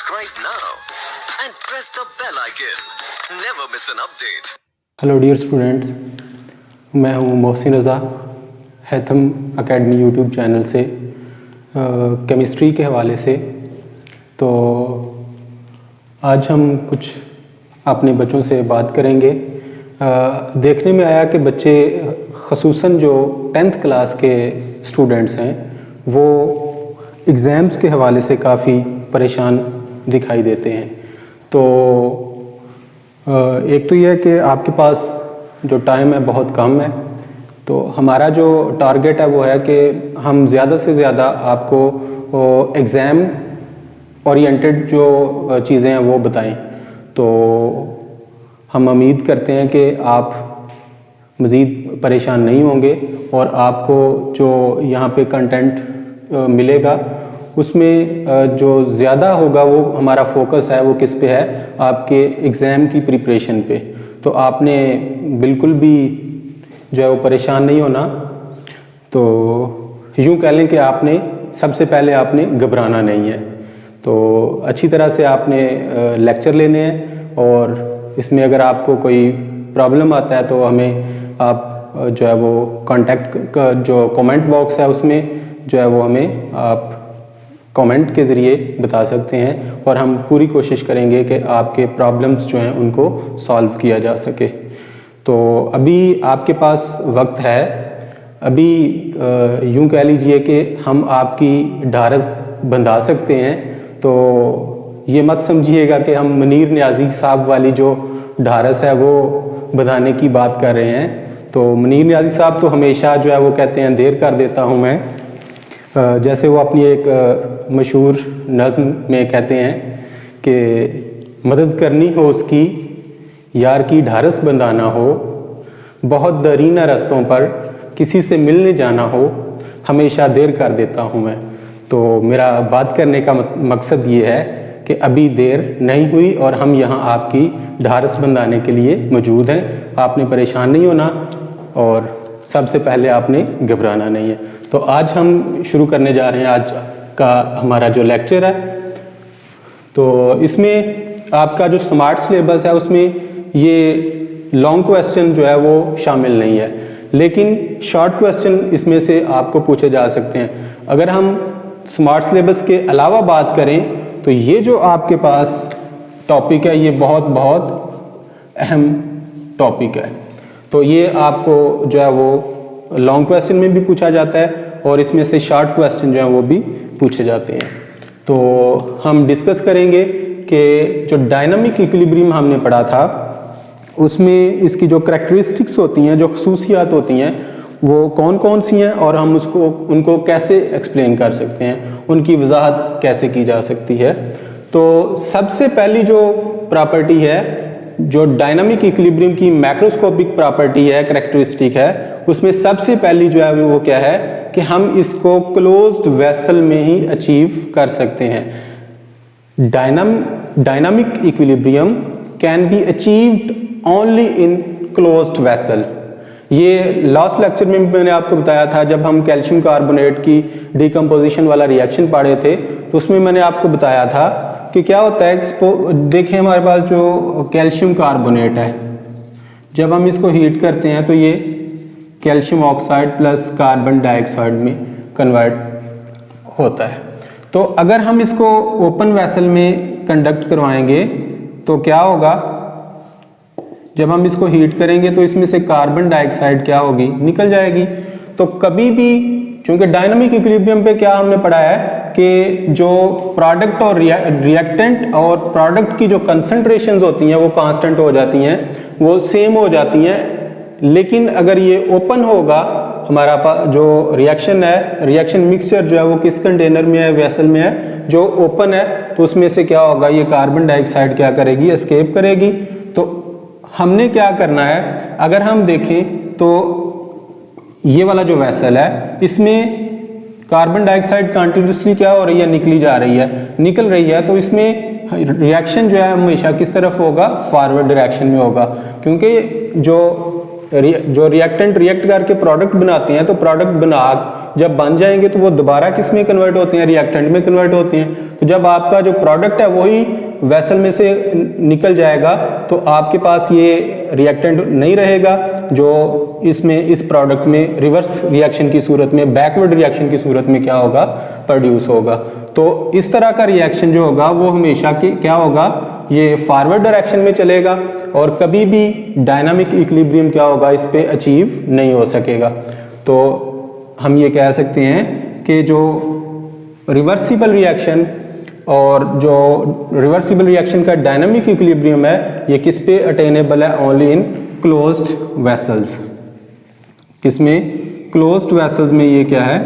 Subscribe now and press the bell icon. Never miss an update. Hello dear students, मैं हूं Mohsin Raza Haitham academy YouTube channel से chemistry के हवाले से। तो आज हम कुछ अपने बच्चों से बात करेंगे। देखने में आया कि बच्चे ख़ुसूसन जो 10th क्लास के स्टूडेंट्स हैं वो एग्ज़ाम्स के हवाले से काफ़ी परेशान दिखाई देते हैं। तो एक तो यह है कि आपके पास जो टाइम है बहुत कम है, तो हमारा जो टारगेट है वो है कि हम ज़्यादा से ज़्यादा आपको एग्ज़ाम ओरिएंटेड जो चीज़ें हैं वो बताएं। तो हम उम्मीद करते हैं कि आप मज़ीद परेशान नहीं होंगे और आपको जो यहाँ पे कंटेंट मिलेगा उसमें जो ज़्यादा होगा वो हमारा फोकस है वो किस पे है, आपके एग्ज़ाम की प्रिपरेशन पे। तो आपने बिल्कुल भी जो है वो परेशान नहीं होना। तो यूँ कह लें कि आपने सबसे पहले आपने घबराना नहीं है। तो अच्छी तरह से आपने लेक्चर लेने हैं और इसमें अगर आपको कोई प्रॉब्लम आता है तो हमें आप जो है वो कांटेक्ट का जो कमेंट बॉक्स है उसमें जो है वो हमें आप कमेंट के ज़रिए बता सकते हैं और हम पूरी कोशिश करेंगे कि आपके प्रॉब्लम्स जो हैं उनको सॉल्व किया जा सके। तो अभी आपके पास वक्त है, अभी यूँ कह लीजिए कि हम आपकी ढारस बंधा सकते हैं। तो ये मत समझिएगा कि हम मुनीर नियाज़ी साहब वाली जो ढारस है वो बंधाने की बात कर रहे हैं। तो मुनीर नियाज़ी साहब तो हमेशा जो है वो कहते हैं देर कर देता हूँ मैं, जैसे वो अपनी एक मशहूर नज़्म में कहते हैं कि मदद करनी हो उसकी यार की ढारस बंधाना हो, बहुत दरीना रस्तों पर किसी से मिलने जाना हो, हमेशा देर कर देता हूँ मैं। तो मेरा बात करने का मकसद ये है कि अभी देर नहीं हुई और हम यहाँ आपकी ढारस बंधाने के लिए मौजूद हैं। आपने परेशान नहीं होना और सबसे पहले आपने घबराना नहीं है। तो आज हम शुरू करने जा रहे हैं आज का हमारा जो लेक्चर है। तो इसमें आपका जो स्मार्ट सिलेबस है उसमें ये लॉन्ग क्वेश्चन जो है वो शामिल नहीं है, लेकिन शॉर्ट क्वेश्चन इसमें से आपको पूछे जा सकते हैं। अगर हम स्मार्ट सिलेबस के अलावा बात करें तो ये जो आपके पास टॉपिक है ये बहुत बहुत अहम टॉपिक है। तो ये आपको जो है वो लॉन्ग क्वेश्चन में भी पूछा जाता है और इसमें से शॉर्ट क्वेश्चन जो है वो भी पूछे जाते हैं। तो हम डिस्कस करेंगे कि जो डायनामिक इक्विलिब्रियम हमने पढ़ा था उसमें इसकी जो करैक्टरिस्टिक्स होती हैं, जो खसूसियात होती हैं वो कौन कौन सी हैं और हम उनको कैसे एक्सप्लेन कर सकते हैं, उनकी वजाहत कैसे की जा सकती है। तो सबसे पहली जो प्रॉपर्टी है जो डायनामिक इक्विलिब्रियम की मैक्रोस्कोपिक प्रॉपर्टी है, करैक्टरिस्टिक है, उसमें सबसे पहली जो है वो क्या है कि हम इसको क्लोज्ड वेसल में ही अचीव कर सकते हैं। Dynamic equilibrium can be achieved only in closed vessel. ये लास्ट लेक्चर में मैंने आपको बताया था जब हम कैल्शियम कार्बोनेट की डिकम्पोजिशन वाला रिएक्शन पढ़े थे, तो उसमें मैंने आपको बताया था कि क्या होता है। देखें हमारे पास जो कैल्शियम कार्बोनेट है, जब हम इसको हीट करते हैं तो ये calcium oxide plus carbon dioxide में कन्वर्ट होता है। तो अगर हम इसको ओपन वेसल में कंडक्ट करवाएंगे तो क्या होगा, जब हम इसको हीट करेंगे तो इसमें से कार्बन डाइऑक्साइड क्या होगी, निकल जाएगी। तो कभी भी, क्योंकि डायनामिक इक्विलिब्रियम पे क्या हमने पढ़ा है कि जो प्रोडक्ट और रिएक्टेंट और प्रोडक्ट की जो कंसंट्रेशंस होती हैं वो कांस्टेंट हो जाती हैं, वो सेम हो जाती हैं। लेकिन अगर ये ओपन होगा, हमारा जो रिएक्शन है, रिएक्शन मिक्सचर जो है वो किस कंटेनर में है, वेसल में है, जो ओपन है, तो उसमें से क्या होगा, ये कार्बन डाइऑक्साइड क्या करेगी, एस्केप करेगी। तो हमने क्या करना है, अगर हम देखें तो ये वाला जो वेसल है इसमें कार्बन डाइऑक्साइड कंटिन्यूसली क्या हो रही है, निकल रही है। तो इसमें रिएक्शन जो है हमेशा किस तरफ होगा, फॉरवर्ड डायरेक्शन में होगा, क्योंकि जो जो रिएक्टेंट रिएक्ट करके प्रोडक्ट बनाते हैं, तो प्रोडक्ट बना जब बन जाएंगे तो वो दोबारा किस में कन्वर्ट होते हैं, रिएक्टेंट में कन्वर्ट होते हैं। तो जब आपका जो प्रोडक्ट है वही वेसल में से निकल जाएगा तो आपके पास ये रिएक्टेंट नहीं रहेगा जो इसमें इस प्रोडक्ट में रिवर्स रिएक्शन की सूरत में, बैकवर्ड रिएक्शन की सूरत में क्या होगा, प्रोड्यूस होगा। तो इस तरह का रिएक्शन जो होगा वो हमेशा क्या होगा, ये फॉरवर्ड डायरेक्शन में चलेगा और कभी भी डायनामिक इक्विलिब्रियम क्या होगा, इस पे अचीव नहीं हो सकेगा। तो हम ये कह सकते हैं कि जो रिवर्सिबल रिएक्शन और जो रिवर्सिबल रिएक्शन का डायनामिक इक्विलिब्रियम है ये किस पे अटेनेबल है, ओनली इन क्लोज्ड वेसल्स। किसमें, क्लोज्ड वेसल्स में ये क्या है,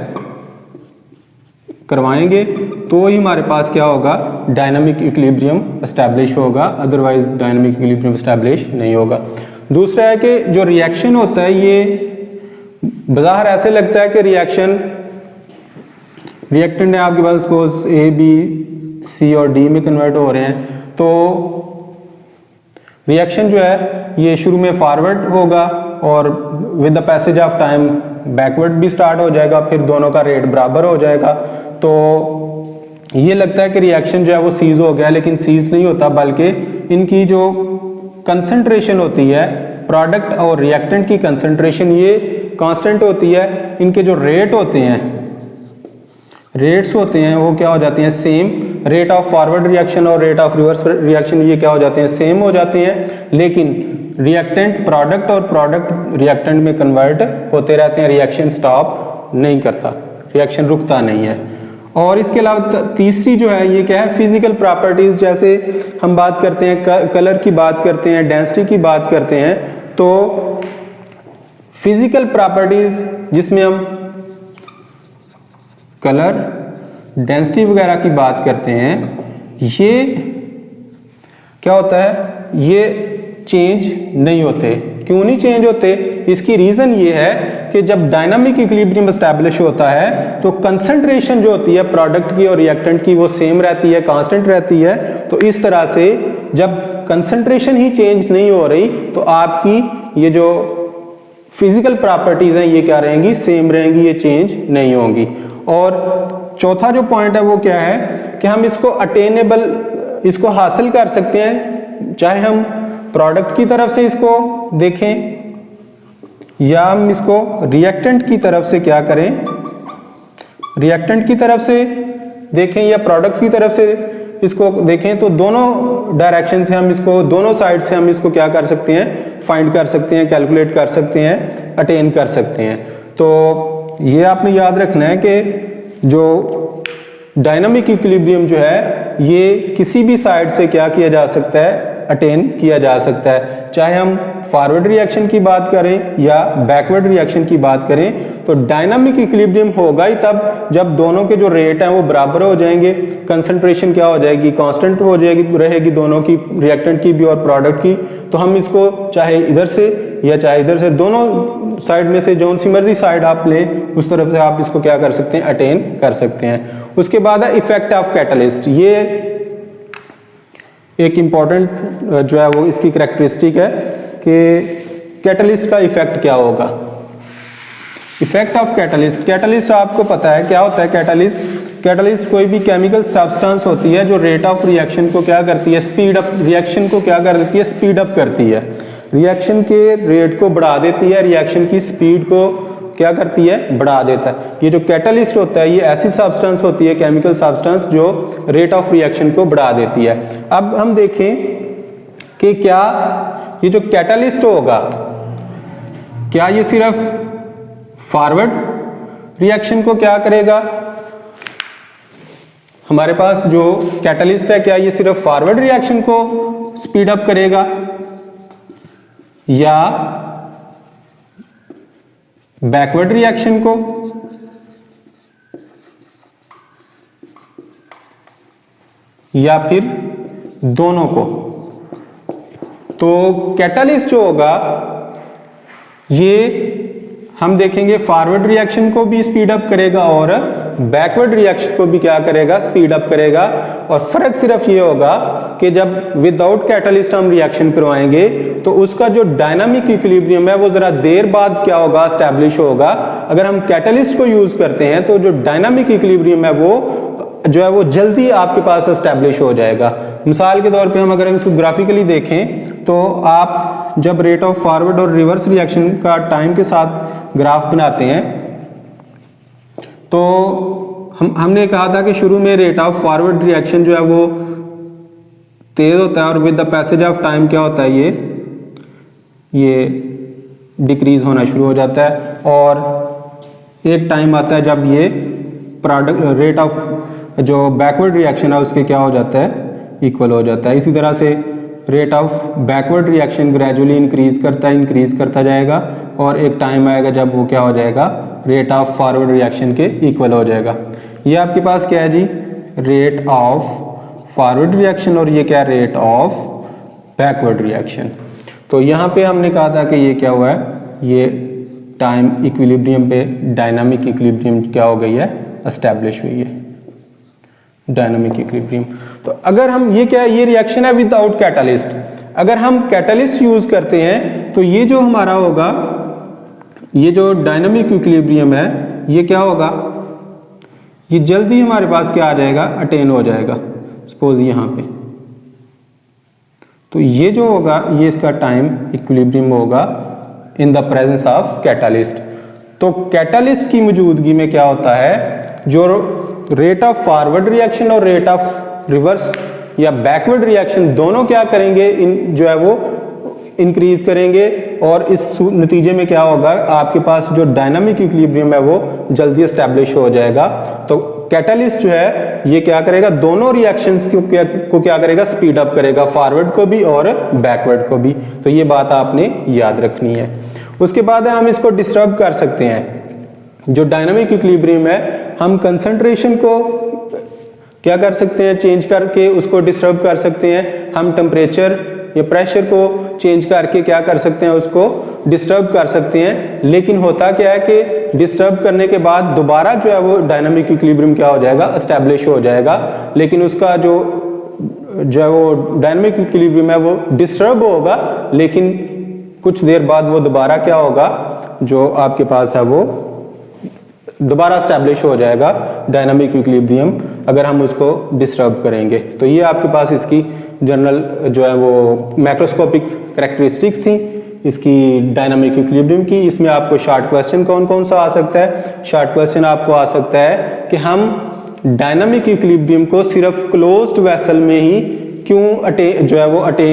करवाएंगे तो ही हमारे पास क्या होगा, डायनामिक इक्विलिब्रियम एस्टैब्लिश होगा, अदरवाइज डायनामिक इक्विलिब्रियम एस्टैब्लिश नहीं होगा। दूसरा है कि जो रिएक्शन होता है ये बाहर ऐसे लगता है कि रिएक्टेंट है आपके पास, सपोज ए बी सी और डी में कन्वर्ट हो रहे हैं, तो रिएक्शन जो है ये शुरू में फॉरवर्ड होगा और with the passage of time backward भी स्टार्ट हो जाएगा, फिर दोनों का रेट बराबर हो जाएगा। तो ये लगता है कि रिएक्शन जो है वो सीज हो गया, लेकिन सीज नहीं होता, बल्कि इनकी जो कंसंट्रेशन होती है, प्रोडक्ट और रिएक्टेंट की कंसंट्रेशन ये कांस्टेंट होती है। इनके जो रेट होते हैं, रेट्स होते हैं वो क्या हो जाते हैं, same. Rate of forward reaction और रेट ऑफ रिवर्स रिएक्शन ये क्या हो जाते हैं, सेम हो जाते हैं, लेकिन रिएक्टेंट प्रोडक्ट और प्रोडक्ट रिएक्टेंट में कन्वर्ट होते रहते हैं, रिएक्शन स्टॉप नहीं करता, रिएक्शन रुकता नहीं है। और इसके अलावा तीसरी जो है ये क्या है, फिजिकल प्रॉपर्टीज। जैसे हम बात करते हैं कलर की बात करते हैं, डेंसिटी की बात करते हैं, तो फिजिकल प्रॉपर्टीज जिसमें हम कलर, डेंसिटी वगैरह की बात करते हैं, ये क्या होता है, ये चेंज नहीं होते। क्यों नहीं चेंज होते, इसकी रीजन ये है कि जब डायनामिक इक्विलिब्रियम एस्टैब्लिश होता है तो कंसंट्रेशन जो होती है प्रोडक्ट की और रिएक्टेंट की वो सेम रहती है, कांस्टेंट रहती है। तो इस तरह से जब कंसंट्रेशन ही चेंज नहीं हो रही तो आपकी ये जो फिजिकल प्रॉपर्टीज हैं ये क्या रहेंगी, सेम रहेंगी, ये चेंज नहीं होंगी। और चौथा जो पॉइंट है वो क्या है कि हम इसको अटेनेबल, इसको हासिल कर सकते हैं, चाहे हम प्रोडक्ट की तरफ से इसको देखें या हम इसको रिएक्टेंट की तरफ से क्या करें, रिएक्टेंट की तरफ से देखें या प्रोडक्ट की तरफ से इसको देखें, तो दोनों डायरेक्शन से हम इसको, दोनों साइड से हम इसको क्या कर सकते हैं, फाइंड कर सकते हैं, कैलकुलेट कर सकते हैं, अटेन कर सकते हैं। तो ये आपने याद रखना है कि जो डायनामिक इक्विलिब्रियम जो है ये किसी भी साइड से क्या किया जा सकता है, अटेन किया जा सकता है। चाहे हम फॉरवर्ड रिएक्शन की बात करें या बैकवर्ड रिएक्शन की बात करें, तो डायनामिक इक्विलिब्रियम होगा ही तब जब दोनों के जो रेट हैं वो बराबर हो जाएंगे, कंसंट्रेशन क्या हो जाएगी, कांस्टेंट हो जाएगी, रहेगी दोनों की, रिएक्टेंट की भी और प्रोडक्ट की। तो हम इसको चाहे इधर से या चाहे इधर से, दोनों साइड में से जो सी मर्जी साइड आप लें उस तरफ से आप इसको क्या कर सकते हैं, अटेन कर सकते हैं। उसके बाद है इफेक्ट ऑफ कैटलिस्ट। ये एक इम्पॉर्टेंट जो है वो इसकी करैक्टरिस्टिक है कि कैटलिस्ट का इफेक्ट क्या होगा। इफेक्ट ऑफ कैटलिस्ट, कैटलिस्ट आपको पता है क्या होता है कैटलिस्ट। कैटलिस्ट कोई भी केमिकल सब्सटेंस होती है जो रेट ऑफ रिएक्शन को क्या करती है, स्पीड अप, रिएक्शन को क्या कर देती है, स्पीड अप करती है, रिएक्शन के रेट को बढ़ा देती है, रिएक्शन की स्पीड को क्या करती है, बढ़ा देता है। ये जो कैटलिस्ट होता है ये ऐसी सब्सटेंस होती है, केमिकल सब्सटेंस, जो रेट ऑफ रिएक्शन को बढ़ा देती है। अब हम देखें कि क्या ये जो कैटलिस्ट होगा, क्या ये सिर्फ फॉरवर्ड रिएक्शन को क्या करेगा, हमारे पास जो कैटलिस्ट है क्या ये सिर्फ फॉरवर्ड रिएक्शन को स्पीड अप करेगा या बैकवर्ड रिएक्शन को, या फिर दोनों को। तो कैटलिस्ट जो होगा ये हम देखेंगे फॉरवर्ड रिएक्शन को भी स्पीड अप करेगा और बैकवर्ड रिएक्शन को भी क्या करेगा, स्पीड अप करेगा। और फर्क सिर्फ ये होगा कि जब विदाउट कैटलिस्ट हम रिएक्शन करवाएंगे तो उसका जो डायनामिक इक्विलिब्रियम है वो जरा देर बाद क्या होगा, एस्टैब्लिश होगा। अगर हम कैटलिस्ट को यूज करते हैं तो जो डायनामिक इक्विलिब्रियम है वो जल्दी आपके पास एस्टैब्लिश हो जाएगा। मिसाल के तौर पे हम अगर हम इसको ग्राफिकली देखें तो आप जब रेट ऑफ फॉरवर्ड और रिवर्स रिएक्शन का टाइम के साथ ग्राफ बनाते हैं तो हमने कहा था कि शुरू में रेट ऑफ फॉरवर्ड रिएक्शन जो है वो तेज होता है और with the passage of time क्या होता है, ये डिक्रीज होना शुरू हो जाता है और एक टाइम आता है जब ये प्रोडक्ट रेट ऑफ जो बैकवर्ड रिएक्शन है उसके क्या हो जाता है, इक्वल हो जाता है। इसी तरह से rate of backward reaction gradually increase करता जाएगा और एक टाइम आएगा जब वो क्या हो जाएगा, रेट ऑफ फॉरवर्ड रिएक्शन के इक्वल हो जाएगा। ये आपके पास क्या है जी, रेट ऑफ फॉरवर्ड रिएक्शन और ये क्या, रेट ऑफ बैकवर्ड रिएक्शन। तो यहाँ पे हमने कहा था कि ये क्या हुआ है, ये टाइम इक्विलिब्रियम पे डायनामिक इक्विलिब्रियम क्या हो गई है, एस्टैब्लिश हुई है डायनामिक इक्विलिब्रियम। तो अगर हम ये क्या है, ये रिएक्शन है विदाउट कैटलिस्ट। अगर हम कैटलिस्ट यूज करते हैं तो ये जो हमारा होगा, ये जो डायनामिक इक्विलिब्रियम है ये क्या होगा, ये जल्दी हमारे पास क्या आ जाएगा, अटेन हो जाएगा। सपोज यहाँ पे तो ये जो होगा ये इसका टाइम इक्विलिब्रियम होगा इन द प्रेजेंस ऑफ कैटलिस्ट। तो कैटलिस्ट की मौजूदगी में क्या होता है, जो रेट ऑफ फॉरवर्ड रिएक्शन और रेट ऑफ रिवर्स या बैकवर्ड रिएक्शन दोनों क्या करेंगे, जो है वो इंक्रीज करेंगे और इस नतीजे में क्या होगा, आपके पास जो डायनामिक इक्विलिब्रियम है वो जल्दी एस्टैब्लिश हो जाएगा। तो कैटलिस्ट जो है ये क्या करेगा, दोनों रिएक्शंस को क्या करेगा, स्पीड अप करेगा, फॉरवर्ड को भी और बैकवर्ड को भी। तो ये बात आपने याद रखनी है। उसके बाद हम इसको डिस्टर्ब कर सकते हैं। जो डायनामिक इक्विलिब्रियम है हम कंसंट्रेशन को क्या कर सकते हैं, चेंज करके उसको डिस्टर्ब कर सकते हैं। हम टेम्परेचर या प्रेशर को चेंज करके क्या कर सकते हैं, उसको डिस्टर्ब कर सकते हैं। लेकिन होता क्या है कि डिस्टर्ब करने के बाद दोबारा जो है वो डायनामिक इक्विलिब्रियम क्या हो जाएगा, एस्टैब्लिश हो जाएगा। लेकिन उसका जो है वो डायनामिक इक्विलिब्रियम है वो डिस्टर्ब होगा, लेकिन कुछ देर बाद वो दोबारा क्या होगा, जो आपके पास है वो दोबारा एस्टैब्लिश हो जाएगा डायनामिक इक्विलिब्रियम, अगर हम उसको डिस्टर्ब करेंगे। तो ये आपके पास इसकी जनरल जो है वो मैक्रोस्कोपिक कैरेक्टरिस्टिक्स थी इसकी डायनामिक इक्विलिब्रियम की। इसमें आपको शॉर्ट क्वेश्चन कौन कौन सा आ सकता है, शॉर्ट क्वेश्चन आपको आ सकता है कि हम डायनामिक इक्विलिब्रियम को सिर्फ क्लोज्ड वेसल में ही क्यों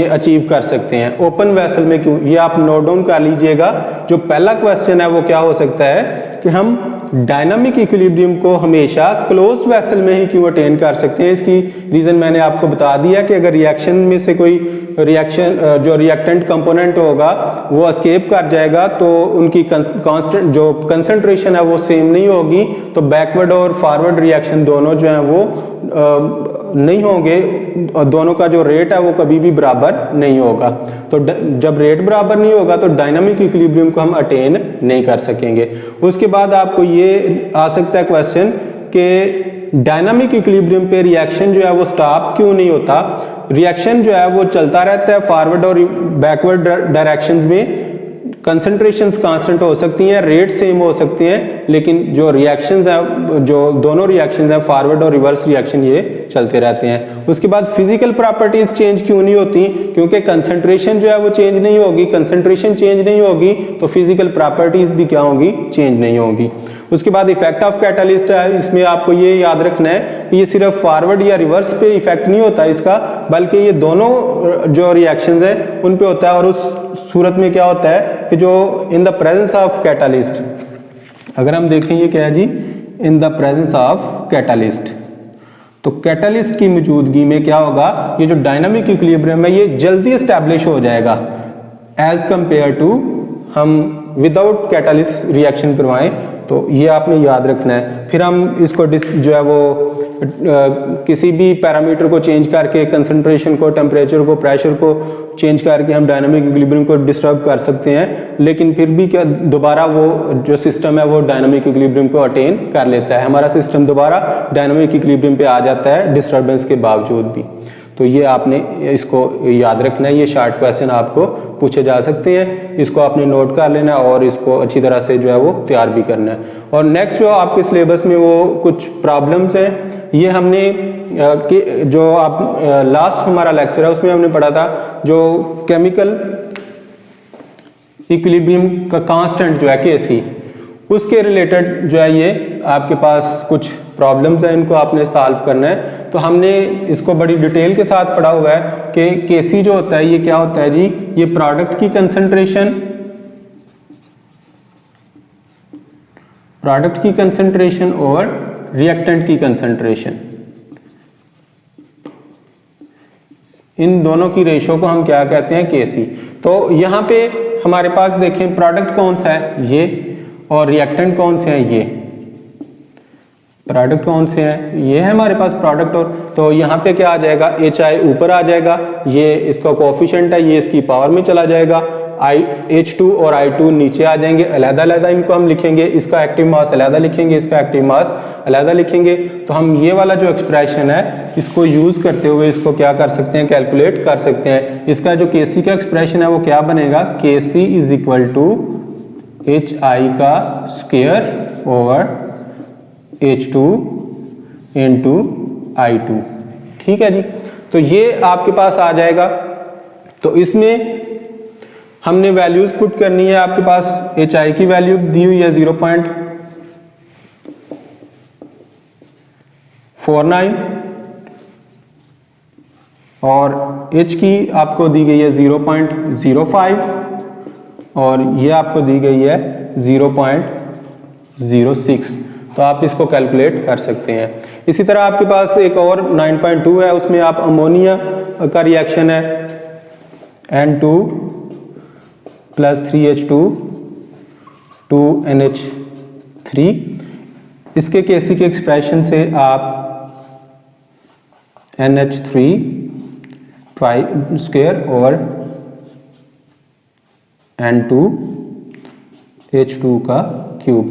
अचीव कर सकते हैं, ओपन वेसल में क्यों, ये आप नोट डाउन कर लीजिएगा। जो पहला क्वेश्चन है वो क्या हो सकता है कि हम डायनामिक इक्विलिब्रियम को हमेशा क्लोज्ड वेसल में ही क्यों अटेन कर सकते हैं। इसकी रीजन मैंने आपको बता दिया कि अगर रिएक्शन में से कोई रिएक्शन जो रिएक्टेंट कंपोनेंट होगा वो एस्केप कर जाएगा तो उनकी कांस्टेंट जो कंसंट्रेशन है वो सेम नहीं होगी, तो बैकवर्ड और फॉरवर्ड रिएक्शन दोनों जो हैं वो नहीं होंगे और दोनों का जो रेट है वो कभी भी बराबर नहीं होगा। तो जब रेट बराबर नहीं होगा तो डायनामिक इक्विलिब्रियम को हम अटेन नहीं कर सकेंगे। उसके बाद आपको ये आ सकता है क्वेश्चन कि डायनामिक इक्विलिब्रियम पे रिएक्शन जो है वो स्टॉप क्यों नहीं होता। रिएक्शन जो है वो चलता रहता है, फॉरवर्ड और बैकवर्ड डायरेक्शंस में कंसंट्रेशंस कांस्टेंट हो सकती हैं, रेट सेम हो सकते हैं, लेकिन जो रिएक्शंस हैं, जो दोनों रिएक्शंस हैं फॉरवर्ड और रिवर्स रिएक्शन, ये चलते रहते हैं। उसके बाद फिजिकल प्रॉपर्टीज चेंज क्यों नहीं होती, क्योंकि कंसंट्रेशन जो है वो चेंज नहीं होगी, कंसंट्रेशन चेंज नहीं होगी तो फिजिकल प्रॉपर्टीज भी क्या होंगी, चेंज नहीं होंगी। उसके बाद इफेक्ट ऑफ कैटलिस्ट है, इसमें आपको ये याद रखना है कि ये सिर्फ फॉरवर्ड या रिवर्स पे इफेक्ट नहीं होता इसका, बल्कि ये दोनों जो रिएक्शंस हैं उन पे होता है। और उस सूरत में क्या होता है कि जो in the presence of catalyst, अगर हम देखें ये क्या है जी, in the presence of catalyst, तो कैटलिस्ट की मौजूदगी में क्या होगा, ये जो डायनामिक इक्विलिब्रियम है ये जल्दी एस्टैब्लिश हो जाएगा एज कंपेयर टू हम विदाउट कैटलिस्ट रिएक्शन करवाएं। तो ये आपने याद रखना है। फिर फिर हम इसको जो है वो किसी भी पैरामीटर को चेंज करके, कंसंट्रेशन को, टेम्परेचर को, प्रेशर को चेंज करके हम डायनामिक इक्विलिब्रियम को डिस्टर्ब कर सकते हैं, लेकिन फिर भी क्या दोबारा वो जो सिस्टम है वो डायनामिक इक्विलिब्रियम को अटेन कर लेता है। हमारा सिस्टम दोबारा डायनामिक इक्विलिब्रियम पे आ जाता है डिस्टर्बेंस के बावजूद भी। तो ये आपने इसको याद रखना है, ये शॉर्ट क्वेश्चन आपको पूछे जा सकते हैं, इसको आपने नोट कर लेना और इसको अच्छी तरह से जो है वो तैयार भी करना है। और नेक्स्ट जो आपके सिलेबस में वो कुछ प्रॉब्लम्स हैं, ये हमने जो आप लास्ट हमारा लेक्चर है उसमें हमने पढ़ा था जो केमिकल इक्विलिब्रियम का कांस्टेंट जो है Kc, उसके रिलेटेड जो है ये आपके पास कुछ प्रॉब्लम्स हैं, इनको आपने सॉल्व करना है। तो हमने इसको बड़ी डिटेल के साथ पढ़ा हुआ है कि Kc जो होता है ये क्या होता है जी, ये प्रोडक्ट की कंसंट्रेशन और रिएक्टेंट की कंसंट्रेशन, इन दोनों की रेशो को हम क्या कहते हैं, Kc। तो यहाँ पे हमारे पास देखें प्रोडक्ट कौन सा है, ये, और रिएक्टेंट कौन से हैं, ये। प्रोडक्ट कौन से हैं, ये है हमारे पास प्रोडक्ट। और तो यहाँ पे क्या आ जाएगा, HI ऊपर आ जाएगा, ये इसका कोफिशिएंट है, ये इसकी पावर में चला जाएगा, H2 और I2 नीचे आ जाएंगे, अलग अलग इनको हम लिखेंगे, इसका एक्टिव मास अलग लिखेंगे, इसका एक्टिव मास अलग लिखेंगे। तो हम ये वाला जो एक्सप्रेशन है इसको यूज करते हुए इसको क्या कर सकते हैं, कैलकुलेट कर सकते हैं। इसका जो Kc का एक्सप्रेशन है वो क्या बनेगा, Kc is equal to HI का square over H2 into I2, ठीक है जी। तो ये आपके पास आ जाएगा। तो इसमें हमने वैल्यूज पुट करनी है, आपके पास HI की वैल्यू दी हुई है 0.49 और H की आपको दी गई है 0.05 और ये आपको दी गई है 0.06। तो आप इसको कैलकुलेट कर सकते हैं। इसी तरह आपके पास एक और 9.2 है, उसमें आप अमोनिया का रिएक्शन है N2 प्लस 3H2 2NH3। इसके Kc के एक्सप्रेशन से आप NH3 स्क्वायर ओवर N2H2 का क्यूब,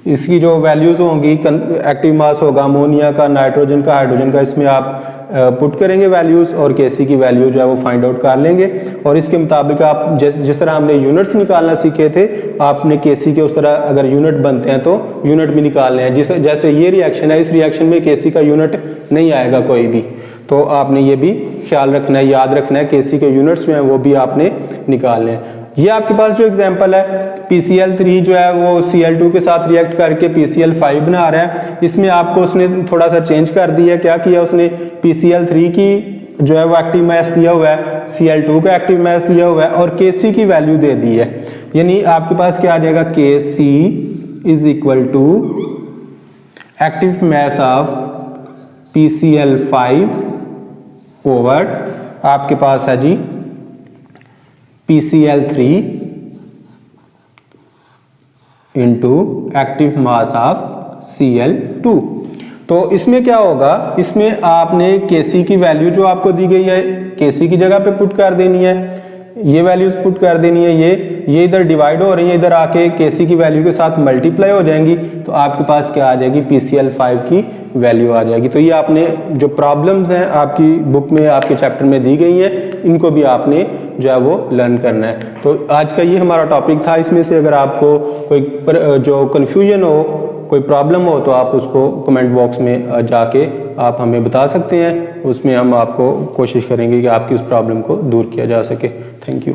इसकी जो वैल्यूज होंगी, एक्टिव मास होगा अमोनिया का, नाइट्रोजन का, हाइड्रोजन का, इसमें आप पुट करेंगे वैल्यूज और Kc की वैल्यू जो है वो फाइंड आउट कर लेंगे। और इसके मुताबिक आप जिस तरह हमने यूनिट्स निकालना सीखे थे, आपने Kc के उस तरह अगर यूनिट बनते हैं तो यूनिट भी निकालने हैं। जैसे ये रिएक्शन है, इस रिएक्शन में Kc का यूनिट नहीं आएगा कोई भी, तो आपने ये भी ख्याल रखना है, याद रखना है, Kc के यूनिट्स जो हैं वो भी आपने निकालने हैं। ये आपके पास जो एग्जांपल है PCl3 जो है वो Cl2 के साथ रिएक्ट करके PCl5 बना रहा है। इसमें आपको उसने थोड़ा सा चेंज कर दिया, क्या किया उसने, PCl3 की जो है वो एक्टिव मास दिया हुआ है, Cl2 का एक्टिव मास दिया हुआ है और Kc की वैल्यू दे दी है। यानी आपके पास क्या आ जाएगा, Kc is equal to active mass of PCl5 over आपके पास है जी PCl3 into active mass of Cl2। तो इसमें क्या होगा, इसमें आपने Kc की वैल्यू जो आपको दी गई है Kc की जगह पे पुट कर देनी है, ये वैल्यूज पुट कर देनी है, ये इधर डिवाइड हो रही है, इधर आके Kc की वैल्यू के साथ मल्टीप्लाई हो जाएंगी, तो आपके पास क्या आ जाएगी, PCl5 की वैल्यू आ जाएगी। तो ये आपने जो प्रॉब्लम्स हैं आपकी बुक में, आपके चैप्टर में दी गई हैं, इनको भी आपने जो है वो लर्न करना है। तो आज का ये हमारा टॉपिक था। इसमें से अगर आपको कोई जो कन्फ्यूजन हो, कोई प्रॉब्लम हो, तो आप उसको कमेंट बॉक्स में जाके आप हमें बता सकते हैं, उसमें हम आपको कोशिश करेंगे कि आपकी उस प्रॉब्लम को दूर किया जा सके। Thank you.